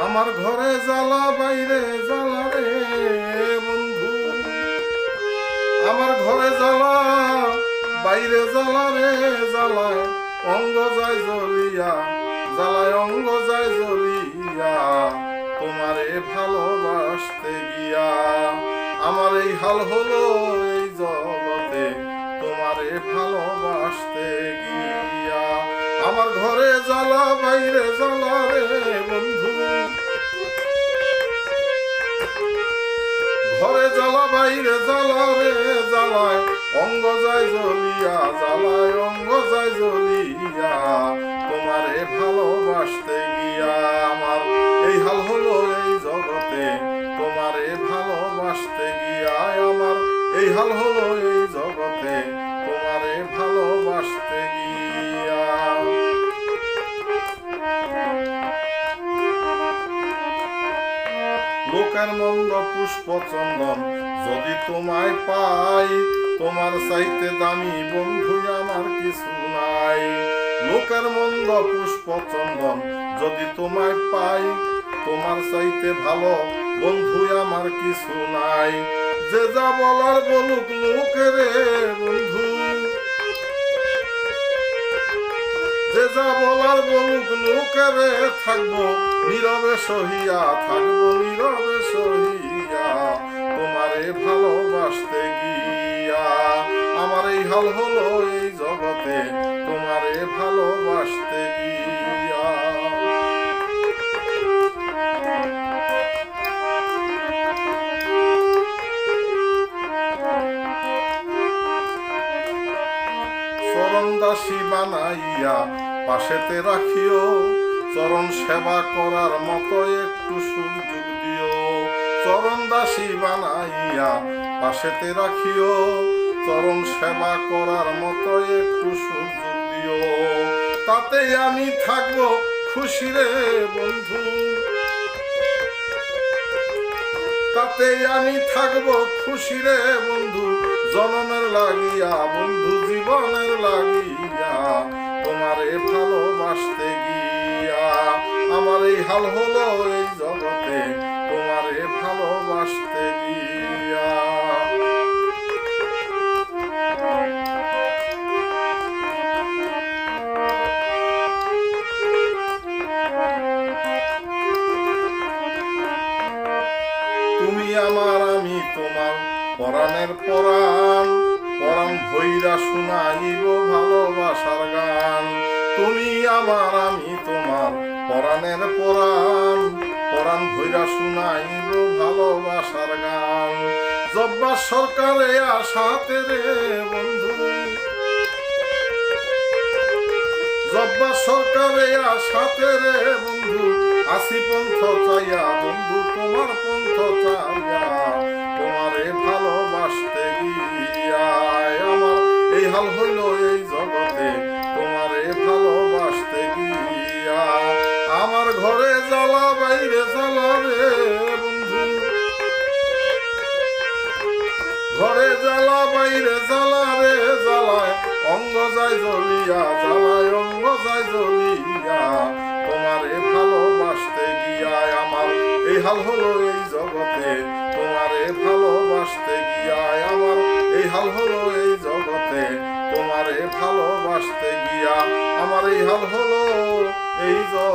আমার ঘরে জ্বালা বাইরে জ্বালা রে বন্ধু, আমার ঘরে জ্বালা বাইরে জ্বালা রে জ্বালায় অঙ্গ যায় জ্বলিয়া, জ্বালায় অঙ্গ যায় জ্বলিয়া তোমারে ভালোবাসতে গিয়া। আমার এই হাল হলো এই জগতে তোমারে ভালোবাসতে গিয়া। আমার ঘরে জ্বালা বাইরে জ্বালা রে বন্ধু, ঘরে জ্বালা বাইরে জ্বালা রে জ্বালায় অঙ্গ যায় জ্বলিয়া, জ্বালায় অঙ্গ যায় জ্বলিয়া তোমারে ভালোবাসতে গিয়া। আমার এই হাল হলো এই জগতে তোমারে ভালোবাসতে গিয়া। আমার এই হাল হলো এই জগতে তোমারে ভালোবাসতে গিয়া। লোকের মন্দ পুষ্প চন্দন যদি তোমায় পাই, তোমার চাইতে দামি বন্ধু আমার কিছু নাই। লোকের মন্দ পুষ্প চন্দন যদি তোমায় পাই, তোমার চাইতে ভালো বন্ধু আমার কিছু নাই। যে যা বলার বলুক লোকের বন্ধু, যে যা বলার বলুক লোকের থাকবো নীরবে সহিয়া, থাকবো নীরবে সহিয়া তোমারে ভালোবাসতে গিয়া। আমার এই হাল হলো এই জগতে তোমারে ভালোবাসতে গিয়া। চরণ দাসী বানাইয়া পাশেতে রাখিও, চরণ সেবা করার মতো একটু সুযোগ দিও। চরণ দাসী বানাইয়া পাশেতে রাখিও, চরণ সেবা করার মতো একটু সুযোগ দিও। তাতে আমি থাকবো খুশি রে বন্ধু, তাতে আমি থাকবো খুশি রে বন্ধু। জনমের লাগিয়া বন্ধু জীবনের লাগিয়া তোমারে ভালোবাসতে গিয়া। আমার এই হাল হলো এই জগতে তোমারে ভালোবাসতে গিয়া। তুমি আমার আমি তোমার পরাণের পরাণ, পরাণ ভৈরা শুনাইব ভালোবাসার গান। তুমি আমার আমি তোমার পরাণের পরাণ, পরাণ ভৈরা শুনাইব ভালোবাসার গান। জব্বা সরকারে আসাতে রে বন্ধু, জব্বা সরকারে আসাতে রে বন্ধু। আসি পন্থ চাইয়া বন্ধু তোমার পন্থ চাইয়া তোমারে ভালোবাসতে গিয়া। আমার এই হাল হইল এই জগতে তোমারে ভালোবাসতে গিয়া। আমার ঘরে জ্বালা বাইরে জ্বালা রে বন্ধু, ঘরে জ্বালা বাইরে জ্বালা রে জ্বালায় অঙ্গ যায় জ্বলিয়া, জ্বালায় অঙ্গ যায় জ্বলিয়া তোমারে ভালোবাসতে গিয়া। আমার এই হাল হলো এই জগতে তোমারে ভালোবাসতে গিয়া। আমার এই হাল হলো এই জগতে তোমারে ভালোবাসতে গিয়া। আমার এই হাল হলো এই জগতে।